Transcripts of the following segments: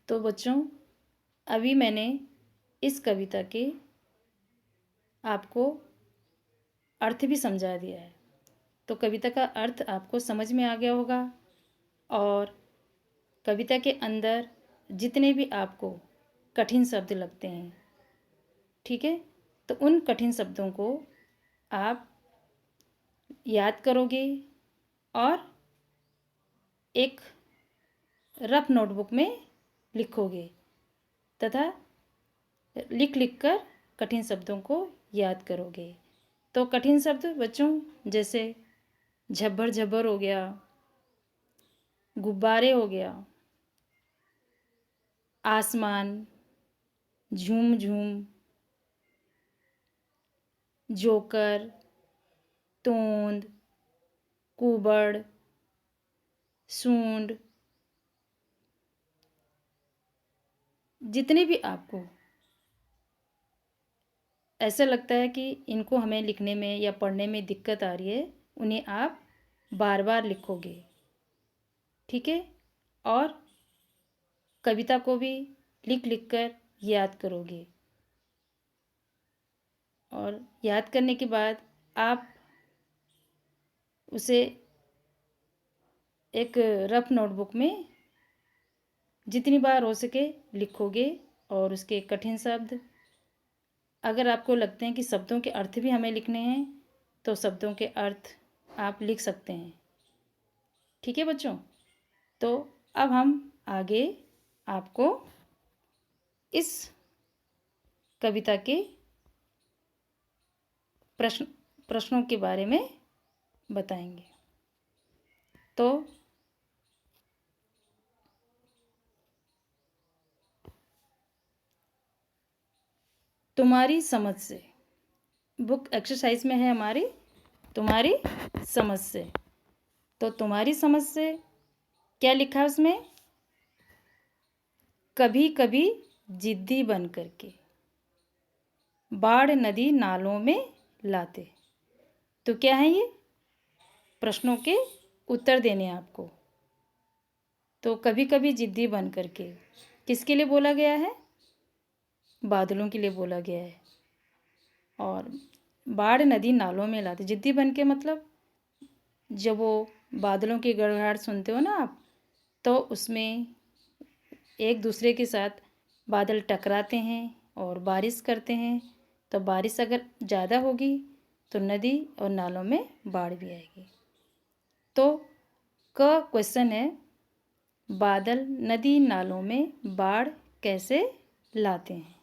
तो बच्चों, अभी मैंने इस कविता के आपको अर्थ भी समझा दिया है। तो कविता का अर्थ आपको समझ में आ गया होगा और कविता के अंदर जितने भी आपको कठिन शब्द लगते हैं, ठीक है, तो उन कठिन शब्दों को आप याद करोगे और एक रफ नोटबुक में लिखोगे तथा लिख लिख कर कठिन शब्दों को याद करोगे। तो कठिन शब्द बच्चों जैसे झब्बर झब्बर हो गया, गुब्बारे हो गया, आसमान, झूम झूम, जोकर, तोंद, कुबड़, सूंड, जितने भी आपको ऐसा लगता है कि इनको हमें लिखने में या पढ़ने में दिक्कत आ रही है, उन्हें आप बार बार लिखोगे, ठीक है, और कविता को भी लिख लिख कर याद करोगे। और याद करने के बाद आप उसे एक रफ नोटबुक में जितनी बार हो सके लिखोगे और उसके कठिन शब्द, अगर आपको लगते हैं कि शब्दों के अर्थ भी हमें लिखने हैं तो शब्दों के अर्थ आप लिख सकते हैं, ठीक है बच्चों। तो अब हम आगे आपको इस कविता के प्रश्नों के बारे में बताएंगे। तो तुम्हारी समझ से, बुक एक्सरसाइज में है हमारी तुम्हारी समझ से। तो तुम्हारी समझ से क्या लिखा है उसमें? कभी कभी जिद्दी बन करके बाढ़ नदी नालों में लाते। तो क्या है ये? प्रश्नों के उत्तर देने आपको। तो कभी कभी जिद्दी बन करके किसके लिए बोला गया है? बादलों के लिए बोला गया है। और बाढ़ नदी नालों में लाते, जिद्दी बन के मतलब जब वो बादलों की गड़गड़ाहट सुनते हो ना आप, तो उसमें एक दूसरे के साथ बादल टकराते हैं और बारिश करते हैं। तो बारिश अगर ज़्यादा होगी तो नदी और नालों में बाढ़ भी आएगी। तो क्वेश्चन है, बादल नदी नालों में बाढ़ कैसे लाते हैं?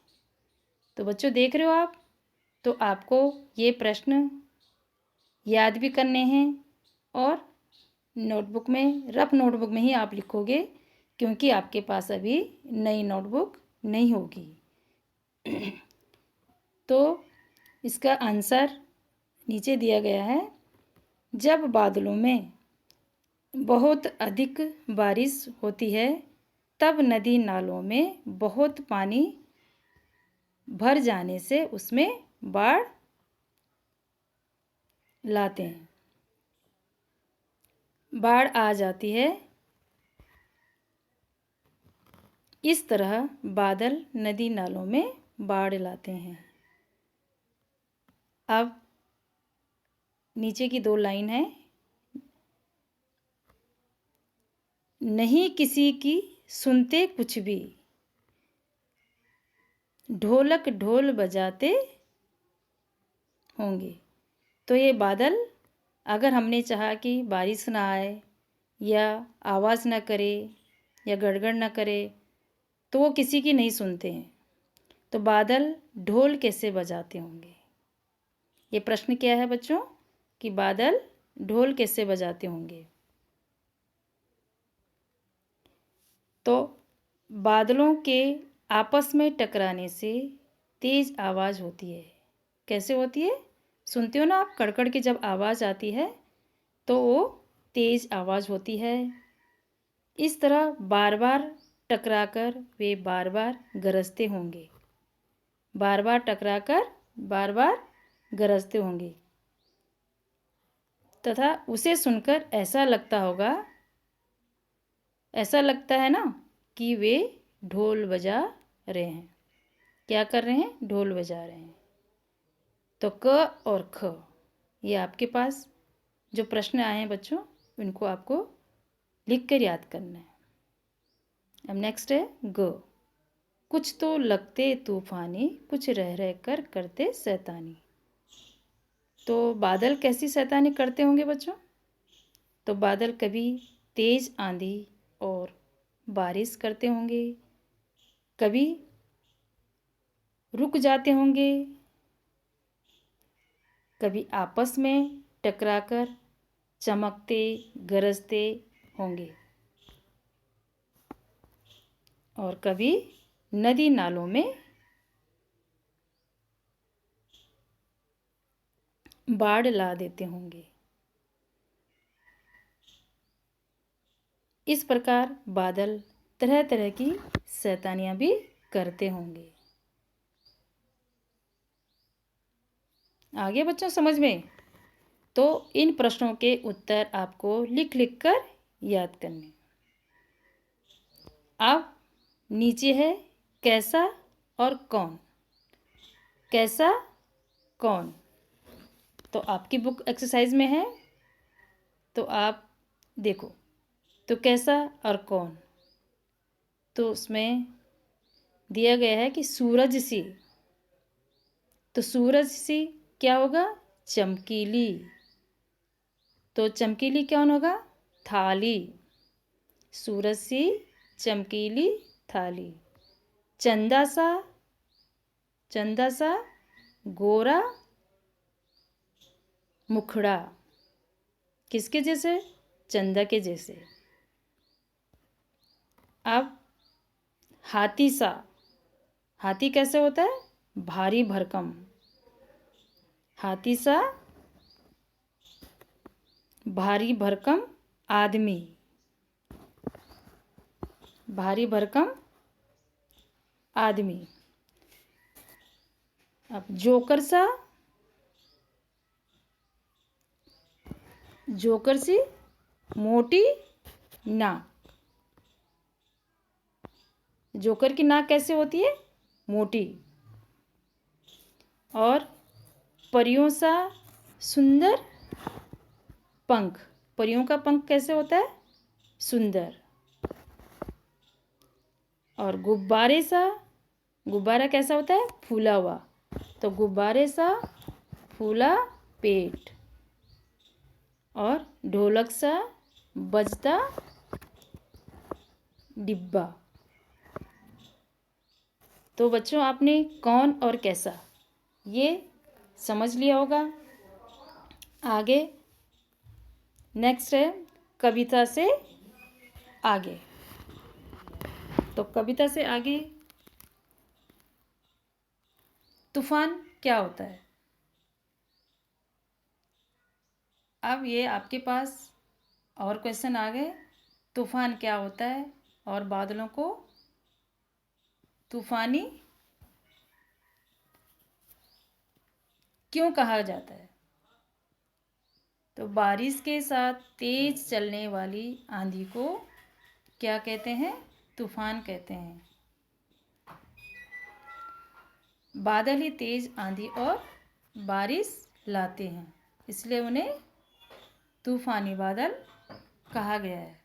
तो बच्चों देख रहे हो आप, तो आपको ये प्रश्न याद भी करने हैं और नोटबुक में, रफ नोटबुक में ही आप लिखोगे, क्योंकि आपके पास अभी नई नोटबुक नहीं होगी। तो इसका आंसर नीचे दिया गया है। जब बादलों में बहुत अधिक बारिश होती है तब नदी नालों में बहुत पानी भर जाने से उसमें बाढ़ लाते हैं, बाढ़ आ जाती है। इस तरह बादल नदी नालों में बाढ़ लाते हैं। अब नीचे की 2 लाइन है। नहीं किसी की सुनते कुछ भी, ढोलक ढोल बजाते होंगे। तो ये बादल, अगर हमने चाहा कि बारिश ना आए या आवाज़ ना करे या गड़गड़ ना करे, तो वो किसी की नहीं सुनते हैं। तो बादल ढोल कैसे बजाते होंगे? ये प्रश्न क्या है बच्चों, कि बादल ढोल कैसे बजाते होंगे? तो बादलों के आपस में टकराने से तेज आवाज़ होती है। कैसे होती है? सुनते हो ना आप, कड़कड़ की जब आवाज़ आती है तो वो तेज आवाज़ होती है। इस तरह बार बार टकराकर वे बार बार गरजते होंगे, बार बार टकराकर बार बार गरजते होंगे, तथा उसे सुनकर ऐसा लगता होगा, ऐसा लगता है ना कि वे ढोल बजा रहे हैं। क्या कर रहे हैं? ढोल बजा रहे हैं। तो क और ख, ये आपके पास जो प्रश्न आए हैं बच्चों, इनको आपको लिख कर याद करना है। अब नेक्स्ट है ग। कुछ तो लगते तूफानी, कुछ रह रह कर करते शैतानी। तो बादल कैसी शैतानी करते होंगे बच्चों? तो बादल कभी तेज आंधी और बारिश करते होंगे, कभी रुक जाते होंगे, कभी आपस में टकराकर चमकते गरजते होंगे, और कभी नदी नालों में बाढ़ ला देते होंगे। इस प्रकार बादल तरह तरह की शैतानियाँ भी करते होंगे। आगे बच्चों समझ में? तो इन प्रश्नों के उत्तर आपको लिख लिख कर याद करने। अब नीचे है कैसा और कौन। कैसा, कौन, तो आपकी बुक एक्सरसाइज में है, तो आप देखो। तो कैसा और कौन, तो उसमें दिया गया है कि सूरज सी। तो सूरज सी क्या होगा? चमकीली। तो चमकीली कौन होगा? थाली। सूरज सी चमकीली थाली। चंदा सा, चंदा सा गोरा मुखड़ा। किसके जैसे? चंदा के जैसे। अब हाथी सा। हाथी कैसे होता है? भारी भरकम। हाथी सा भारी भरकम आदमी। भारी भरकम आदमी। अब जोकर सा। जोकर सी मोटी नाक। जोकर की नाक कैसे होती है? मोटी। और परियों सा सुंदर पंख। परियों का पंख कैसे होता है? सुंदर। और गुब्बारे सा, गुब्बारा कैसा होता है? फूला हुआ। तो गुब्बारे सा फूला पेट। और ढोलक सा बजता डिब्बा। तो बच्चों आपने कौन और कैसा ये समझ लिया होगा। आगे नेक्स्ट है कविता से आगे। तो कविता से आगे तूफान क्या होता है? अब ये आपके पास और क्वेश्चन आ गए। तूफान क्या होता है और बादलों को तूफानी क्यों कहा जाता है? तो बारिश के साथ तेज चलने वाली आंधी को क्या कहते हैं? तूफान कहते हैं। बादल ही तेज आंधी और बारिश लाते हैं, इसलिए उन्हें तूफानी बादल कहा गया है।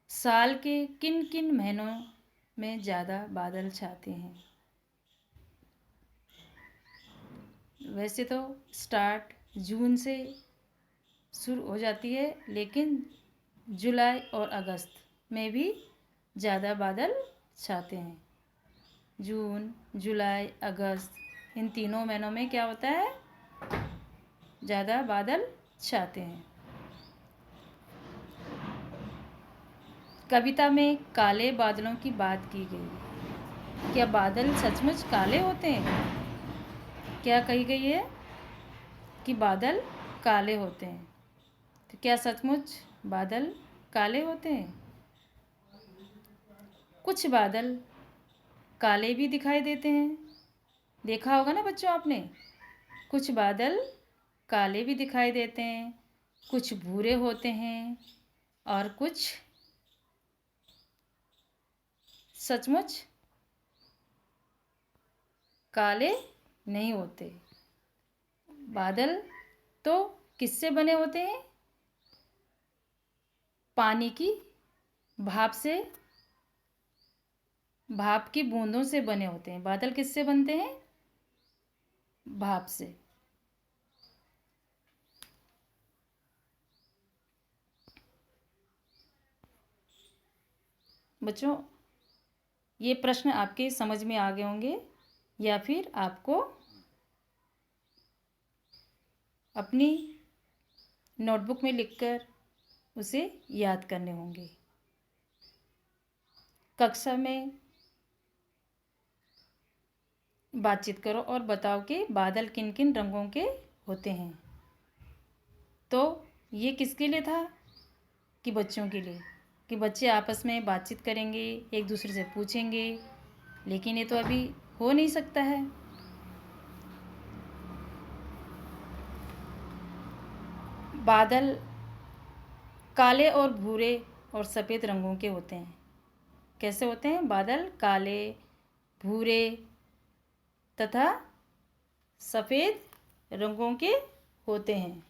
साल के किन किन महीनों में ज़्यादा बादल छाते हैं? वैसे तो स्टार्ट जून से शुरू हो जाती है, लेकिन जुलाई और अगस्त में भी ज़्यादा बादल छाते हैं। जून, जुलाई, अगस्त इन तीनों महीनों में क्या होता है? ज़्यादा बादल छाते हैं। कविता में काले बादलों की बात की गई। क्या बादल सचमुच काले होते हैं? क्या कही गई है कि बादल काले होते हैं? तो क्या सचमुच बादल काले होते हैं? कुछ बादल काले भी दिखाई देते हैं। देखा होगा ना बच्चों आपने, कुछ बादल काले भी दिखाई देते हैं, कुछ भूरे होते हैं और कुछ सचमुच काले नहीं होते। बादल तो किससे बने होते हैं? पानी की भाप से, भाप की बूंदों से बने होते हैं। बादल किससे बनते हैं? भाप से। बच्चों, ये प्रश्न आपके समझ में आ गए होंगे, या फिर आपको अपनी नोटबुक में लिखकर उसे याद करने होंगे। कक्षा में बातचीत करो और बताओ कि बादल किन किन रंगों के होते हैं। तो ये किसके लिए था? कि बच्चों के लिए, कि बच्चे आपस में बातचीत करेंगे, एक दूसरे से पूछेंगे। लेकिन ये तो अभी हो नहीं सकता है। बादल काले और भूरे और सफ़ेद रंगों के होते हैं। कैसे होते हैं? बादल काले, भूरे तथा सफ़ेद रंगों के होते हैं।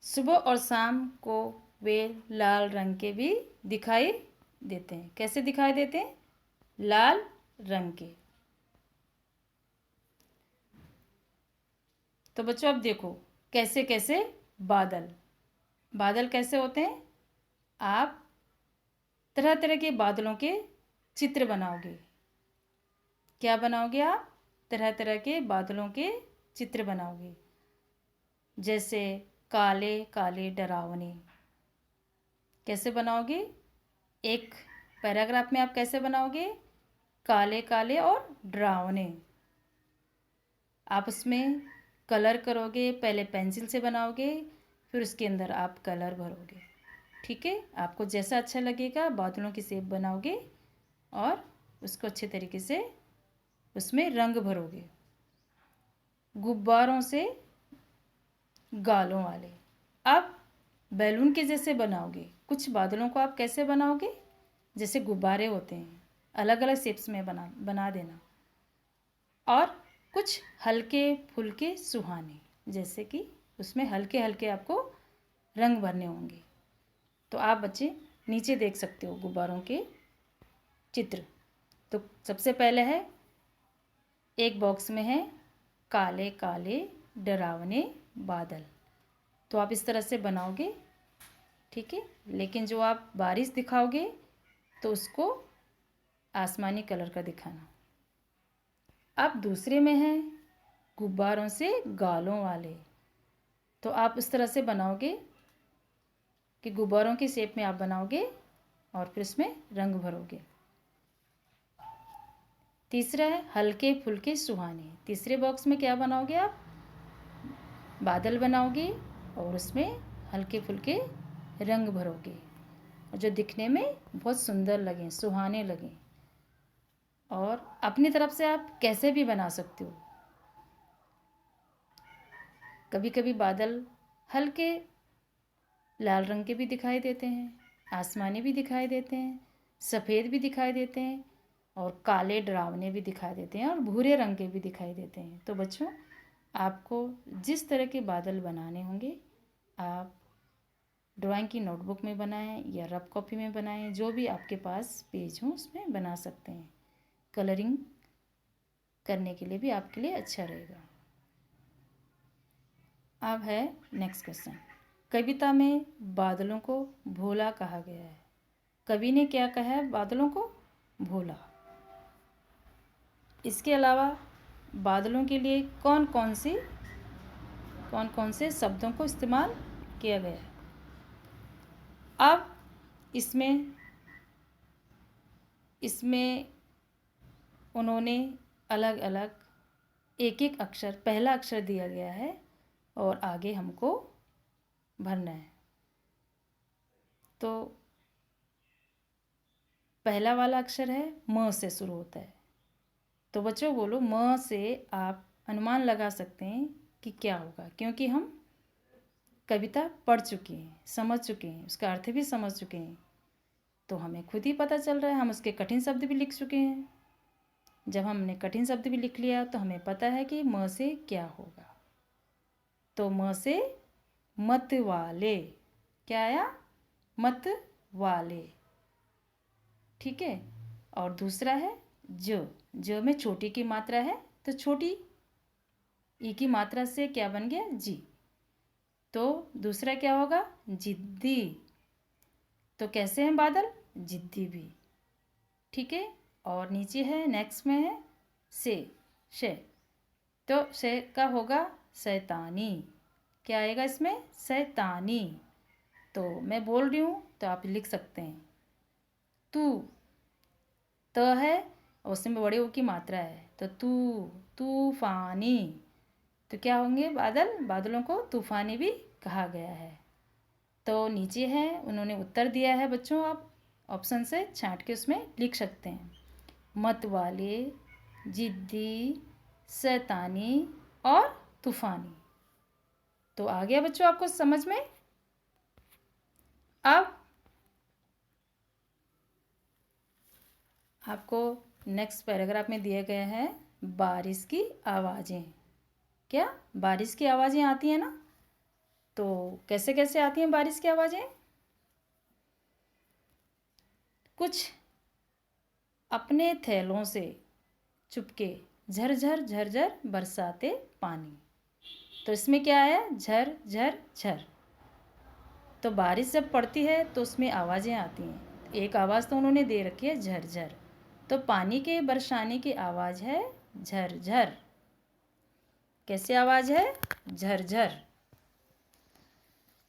सुबह और शाम को वे लाल रंग के भी दिखाई देते हैं। कैसे दिखाई देते हैं? लाल रंग के। तो बच्चों अब देखो कैसे कैसे बादल बादल कैसे होते हैं। आप तरह तरह के बादलों के चित्र बनाओगे। क्या बनाओगे आप? तरह तरह के बादलों के चित्र बनाओगे। जैसे काले काले डरावने। कैसे बनाओगे? एक पैराग्राफ में आप कैसे बनाओगे? काले काले और डरावने। आप उसमें कलर करोगे, पहले पेंसिल से बनाओगे, फिर उसके अंदर आप कलर भरोगे। ठीक है? आपको जैसा अच्छा लगेगा बादलों की शेप बनाओगे और उसको अच्छे तरीके से उसमें रंग भरोगे। गुब्बारों से गालों वाले। अब बैलून के जैसे बनाओगे। कुछ बादलों को आप कैसे बनाओगे? जैसे गुब्बारे होते हैं, अलग अलग शेप्स में बना देना। और कुछ हल्के फुल्के सुहाने, जैसे कि उसमें हल्के हल्के आपको रंग भरने होंगे। तो आप बच्चे नीचे देख सकते हो गुब्बारों के चित्र। तो सबसे पहले है, एक बॉक्स में है काले काले डरावने बादल। तो आप इस तरह से बनाओगे। ठीक है? लेकिन जो आप बारिश दिखाओगे तो उसको आसमानी कलर का दिखाना। अब दूसरे में है गुब्बारों से गालों वाले। तो आप इस तरह से बनाओगे कि गुब्बारों की शेप में आप बनाओगे और फिर इसमें रंग भरोगे। तीसरा है हल्के फुल्के सुहाने। तीसरे बॉक्स में क्या बनाओगे आप? बादल बनाओगे और उसमें हल्के फुल्के रंग भरोगे, और जो दिखने में बहुत सुंदर लगें, सुहाने लगें। और अपनी तरफ से आप कैसे भी बना सकते हो। कभी कभी बादल हल्के लाल रंग के भी दिखाई देते हैं, आसमानी भी दिखाई देते हैं, सफ़ेद भी दिखाई देते हैं, और काले डरावने भी दिखाई देते हैं, और भूरे रंग के भी दिखाई देते हैं। तो बच्चों, आपको जिस तरह के बादल बनाने होंगे आप ड्राइंग की नोटबुक में बनाएं या रफ कॉपी में बनाएं, जो भी आपके पास पेज हो उसमें बना सकते हैं। कलरिंग करने के लिए भी आपके लिए अच्छा रहेगा। अब है नेक्स्ट क्वेश्चन। कविता में बादलों को भोला कहा गया है। कवि ने क्या कहा है? बादलों को भोला। इसके अलावा बादलों के लिए कौन कौन से शब्दों को इस्तेमाल किया गया है? अब इसमें उन्होंने अलग अलग एक एक अक्षर, पहला अक्षर दिया गया है और आगे हमको भरना है। तो पहला वाला अक्षर है म से शुरू होता है। तो बच्चों बोलो, म से आप अनुमान लगा सकते हैं कि क्या होगा, क्योंकि हम कविता पढ़ चुके हैं, समझ चुके हैं, उसका अर्थ भी समझ चुके हैं, तो हमें खुद ही पता चल रहा है, हम उसके कठिन शब्द भी लिख चुके हैं। जब हमने कठिन शब्द भी लिख लिया तो हमें पता है कि म से क्या होगा। तो म से मत वाले, क्या आया? मत वाले। ठीक है। और दूसरा है जो में छोटी की मात्रा है, तो छोटी ई की मात्रा से क्या बन गया? जी। तो दूसरा क्या होगा? जिद्दी। तो कैसे हैं बादल? जिद्दी भी। ठीक है। और नीचे है, नेक्स्ट में है शे। तो शे का होगा शैतानी। क्या आएगा इसमें? शैतानी। तो मैं बोल रही हूँ तो आप लिख सकते हैं। तू, त है और उसमें बड़े ओ की मात्रा है, तो तूफानी। तो क्या होंगे बादल? बादलों को तूफानी भी कहा गया है। तो नीचे है, उन्होंने उत्तर दिया है बच्चों, आप ऑप्शन से छांट के उसमें लिख सकते हैं। मत वाले, जिद्दी, शैतानी और तूफानी। तो आ गया बच्चों आपको समझ में? अब आपको नेक्स्ट पैराग्राफ में दिए गए हैं बारिश की आवाज़ें। क्या बारिश की आवाज़ें आती हैं ना? तो कैसे कैसे आती हैं बारिश की आवाज़ें? कुछ अपने थैलों से चुपके झरझर झरझर बरसाते पानी। तो इसमें क्या है? झर झर झर। तो बारिश जब पड़ती है तो उसमें आवाज़ें आती हैं। एक आवाज़ तो उन्होंने दे रखी है झरझर, तो पानी के बरसाने की आवाज़ है झरझर। कैसे आवाज़ है? झरझर।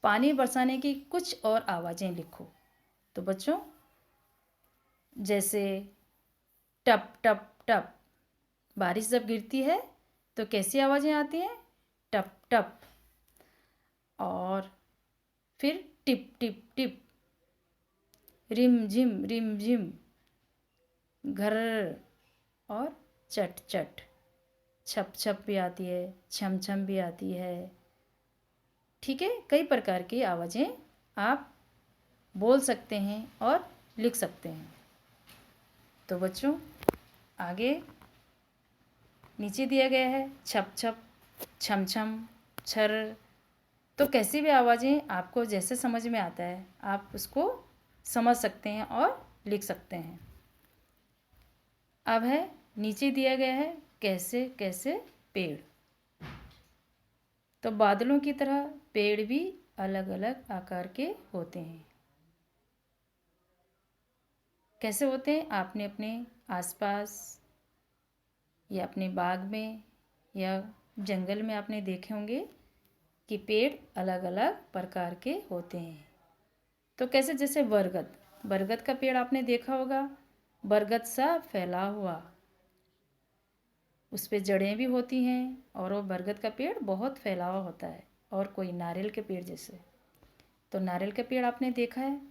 पानी बरसाने की कुछ और आवाज़ें लिखो। तो बच्चों, जैसे टप टप टप, बारिश जब गिरती है तो कैसी आवाज़ें आती हैं? टप टप। और फिर टिप टिप टिप, रिम झिम, घर और चट चट। छप छप भी आती है, छम छम भी आती है। ठीक है। कई प्रकार की आवाज़ें आप बोल सकते हैं और लिख सकते हैं। तो बच्चों, आगे नीचे दिया गया है छप छप, छम छम, छर। तो कैसी भी आवाज़ें आपको जैसे समझ में आता है आप उसको समझ सकते हैं और लिख सकते हैं। अब है, नीचे दिया गया है कैसे कैसे पेड़। तो बादलों की तरह पेड़ भी अलग अलग आकार के होते हैं। कैसे होते हैं? आपने अपने आसपास या अपने बाग में या जंगल में आपने देखे होंगे कि पेड़ अलग अलग प्रकार के होते हैं। तो कैसे? जैसे बरगद का पेड़ आपने देखा होगा, बरगद सा फैला हुआ, उस पे जड़ें भी होती हैं और वो बरगद का पेड़ बहुत फैला हुआ होता है। और कोई नारियल के पेड़ जैसे, तो नारियल का पेड़ आपने देखा है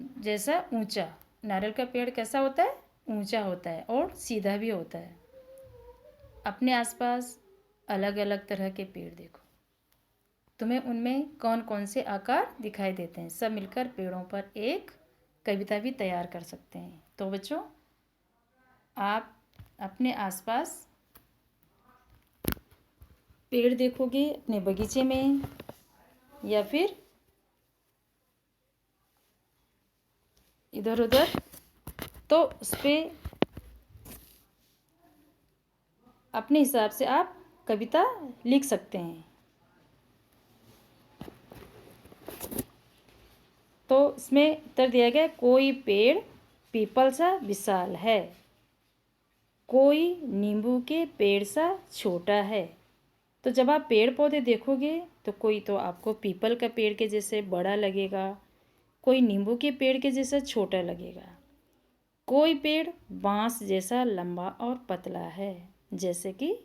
जैसा ऊंचा, नारियल का पेड़ कैसा होता है? ऊंचा होता है और सीधा भी होता है। अपने आसपास अलग अलग तरह के पेड़ देखो, तुम्हें उनमें कौन कौन से आकार दिखाई देते हैं। सब मिलकर पेड़ों पर एक कविता भी तैयार कर सकते हैं। तो बच्चों, आप अपने आसपास पेड़ देखोगे अपने बगीचे में या फिर इधर उधर, तो उस पर अपने हिसाब से आप कविता लिख सकते हैं। तो इसमें उत्तर दिया गया, कोई पेड़ पीपल सा विशाल है, कोई नींबू के पेड़ सा छोटा है। तो जब आप पेड़ पौधे देखोगे तो कोई तो आपको पीपल का पेड़ के जैसे बड़ा लगेगा, कोई नींबू के पेड़ के जैसा छोटा लगेगा, कोई पेड़ बांस जैसा लंबा और पतला है, जैसे कि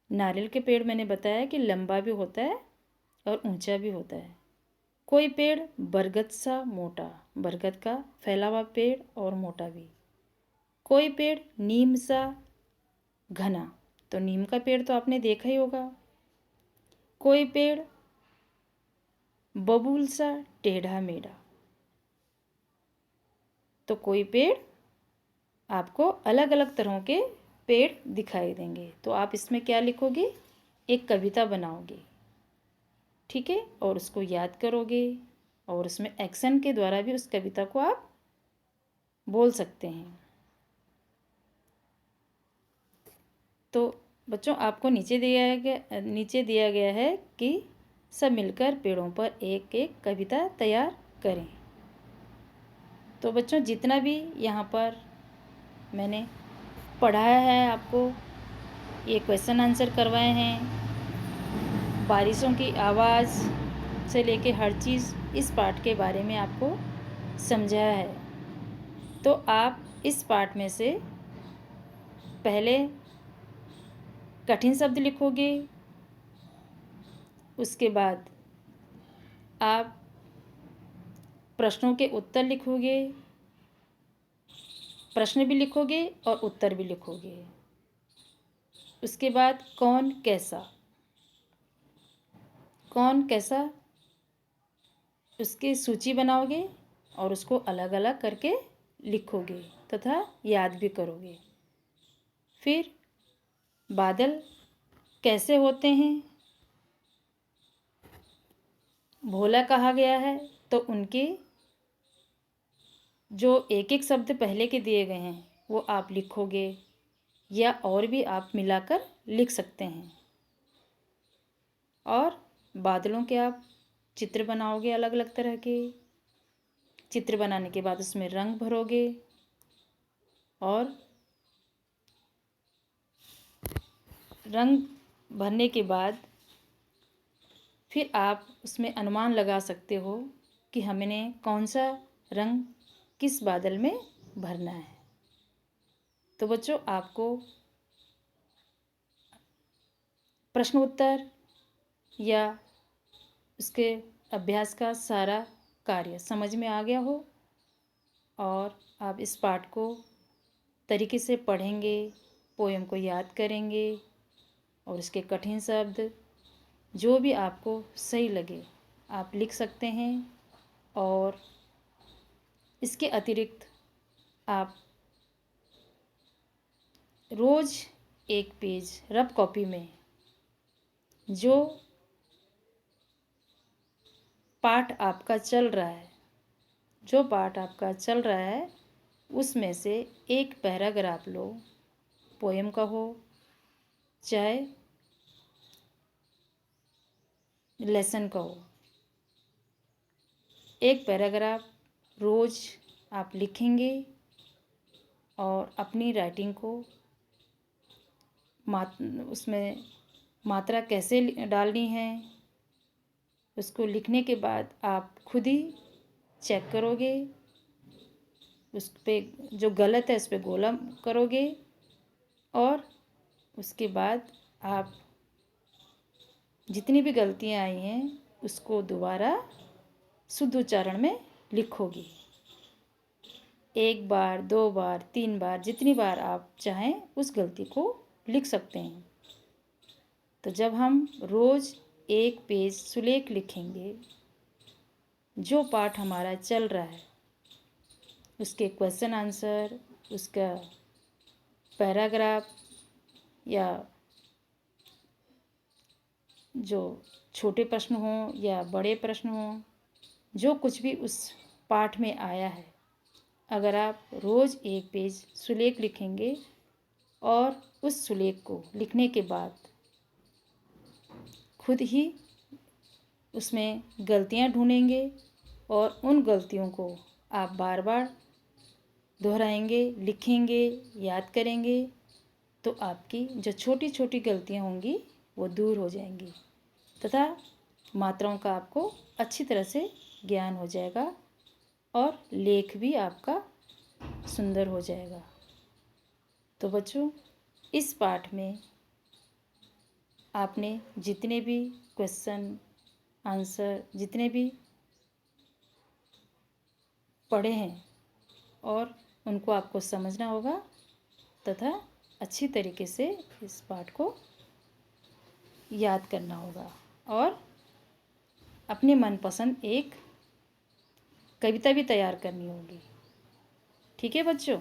नारियल के पेड़ मैंने बताया कि लंबा भी होता है और ऊंचा भी होता है। कोई पेड़ बरगद सा मोटा, बरगद का फैला हुआ पेड़ और मोटा भी। कोई पेड़ नीम सा घना, तो नीम का पेड़ तो आपने देखा ही होगा। कोई पेड़ बबूल सा टेढ़ा मेढ़ा। तो कोई पेड़, आपको अलग अलग तरह के पेड़ दिखाई देंगे। तो आप इसमें क्या लिखोगे, एक कविता बनाओगे, ठीक है, और उसको याद करोगे और उसमें एक्शन के द्वारा भी उस कविता को आप बोल सकते हैं। तो बच्चों, आपको नीचे दिया गया है कि सब मिलकर पेड़ों पर एक एक कविता तैयार करें। तो बच्चों, जितना भी यहाँ पर मैंने पढ़ाया है आपको, ये क्वेश्चन आंसर करवाए हैं, बारिशों की आवाज़ से लेके हर चीज़ इस पाठ के बारे में आपको समझाया है। तो आप इस पाठ में से पहले कठिन शब्द लिखोगे, उसके बाद आप प्रश्नों के उत्तर लिखोगे, प्रश्न भी लिखोगे और उत्तर भी लिखोगे। उसके बाद कौन कैसा उसकी सूची बनाओगे और उसको अलग अलग करके लिखोगे तथा याद भी करोगे। फिर बादल कैसे होते हैं, भोला कहा गया है, तो उनके जो एक एक शब्द पहले के दिए गए हैं वो आप लिखोगे, या और भी आप मिलाकर लिख सकते हैं। और बादलों के आप चित्र बनाओगे, अलग अलग तरह के चित्र बनाने के बाद उसमें रंग भरोगे, और रंग भरने के बाद फिर आप उसमें अनुमान लगा सकते हो कि हमने कौन सा रंग किस बादल में भरना है। तो बच्चों, आपको प्रश्न उत्तर या उसके अभ्यास का सारा कार्य समझ में आ गया हो और आप इस पाठ को तरीके से पढ़ेंगे, पोयम को याद करेंगे और उसके कठिन शब्द जो भी आपको सही लगे आप लिख सकते हैं। और इसके अतिरिक्त आप रोज़ एक पेज रफ कॉपी में जो पाठ आपका चल रहा है उसमें से एक पैराग्राफ लो, पोयम का हो चाहे लेसन का हो, एक पैराग्राफ रोज़ आप लिखेंगे और अपनी राइटिंग को उसमें मात्रा कैसे डालनी है उसको लिखने के बाद आप खुद ही चेक करोगे, उस पर जो गलत है उस पर गोला करोगे और उसके बाद आप जितनी भी गलतियाँ आई हैं उसको दोबारा शुद्ध उच्चारण में लिखोगे। एक बार, 2 बार, 3 बार, जितनी बार आप चाहें उस गलती को लिख सकते हैं। तो जब हम रोज़ एक पेज सुलेख लिखेंगे, जो पाठ हमारा चल रहा है उसके क्वेश्चन आंसर, उसका पैराग्राफ या जो छोटे प्रश्न हों या बड़े प्रश्न हों, जो कुछ भी उस पाठ में आया है, अगर आप रोज़ एक पेज सुलेख लिखेंगे और उस सुलेख को लिखने के बाद खुद ही उसमें गलतियां ढूंढेंगे और उन गलतियों को आप बार बार दोहराएंगे, लिखेंगे, याद करेंगे, तो आपकी जो छोटी छोटी गलतियां होंगी वो दूर हो जाएंगी तथा मात्राओं का आपको अच्छी तरह से ज्ञान हो जाएगा और लेख भी आपका सुंदर हो जाएगा। तो बच्चों, इस पाठ में आपने जितने भी क्वेश्चन आंसर जितने भी पढ़े हैं और उनको आपको समझना होगा तथा अच्छी तरीके से इस पाठ को याद करना होगा। और अपने मनपसंद एक कविता भी तैयार करनी होगी। ठीक है बच्चों।